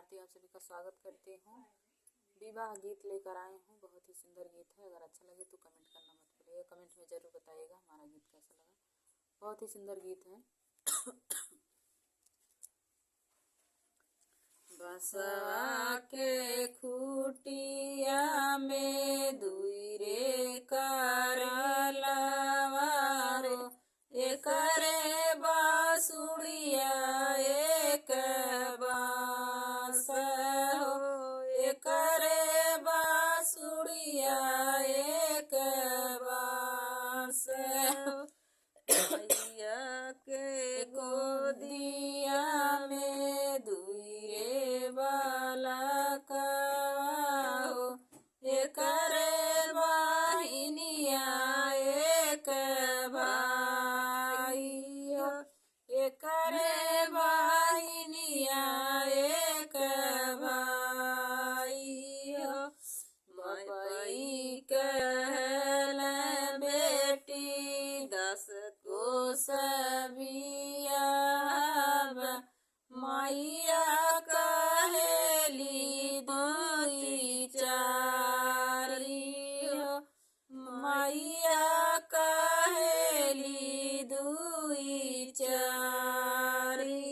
आरती आप सभी का स्वागत करती हूँ। विवाह गीत लेकर आए हूँ, बहुत ही सुंदर गीत है। अगर अच्छा लगे तो कमेंट करना मत भूलिएगा, कमेंट में ज़रूर बताइएगा हमारा गीत कैसा लगा। बहुत ही सुंदर गीत है। बसवा के खूटिया में दुई रे करलवारो, एकरे बांसुरिया एक बांस हो, एकरे बांसुरिया एक बांस हो। मैया के गोदिया में दुई रे बालका हो, एकरे बहिनिया एक भाई हो, एकरे बहिनिया एक भाई हो। मई कहल बेटी 10 कोस बियाह, मैया कहेली दुई चारी हो, मैया कहेली दुई चारी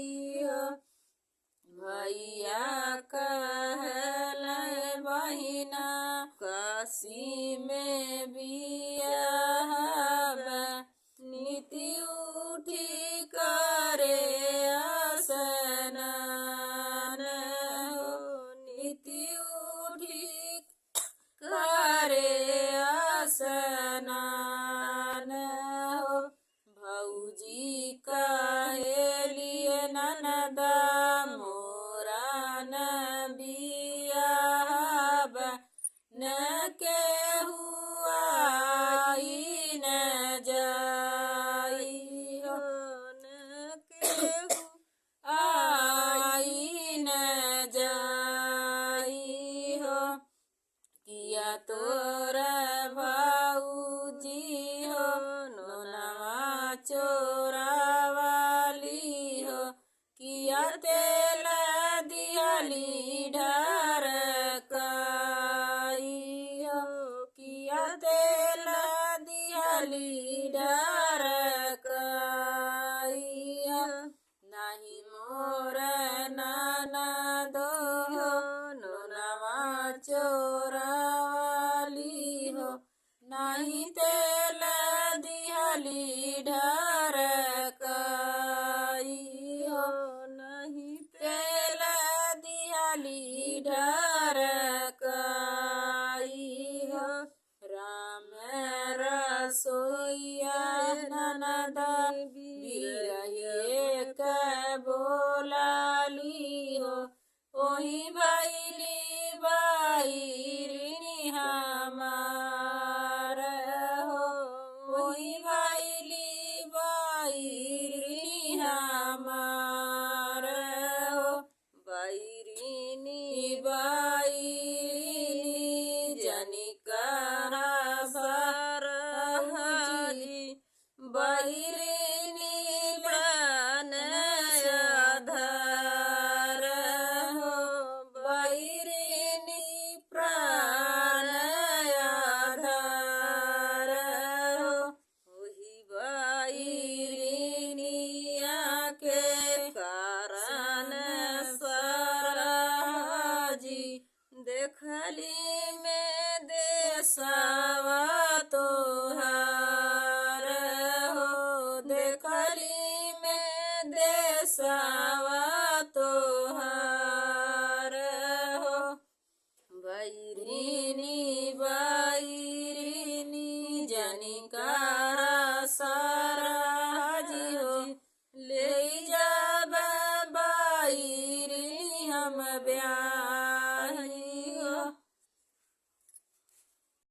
हो। भैया कहल बहिना काशी में बियाह, नीति उठी करे स्नान हो, नीति उठी करे स्नान हो। भौजी कहेलिए ननदा मोरा न बियाह, न केहू आई न जाई हो, न केहू आई न जाई हो। किया तोर भाऊजी हो नोनवा चोरावाली हो, किया तेल दियाली ढरकाई हो, किया तेल दियाली ढरकाई हो। नाही मोर ननदो हो नोनवा चोरावाली हो, नाही तेल दियाली ढरकाई हो, नहीं तेल दियाली ढरकाई हो। राम रसोइया ननदा बिरहे के बोलाली हो, ओही भैली बाईरिनी हमार हो, ओही भैली बाईरिनी हमार हो। बाईरिनी बाईरिनी जनिका सरहजी, बाईरिनी प्राण आधार हो, बाईरिनी प्राण आधार हो। ओही बाईरिनिया के कारण सरहजी, देखली में देशवा तोहार हो, देखली में देशवा तोहार हो। बैरिनी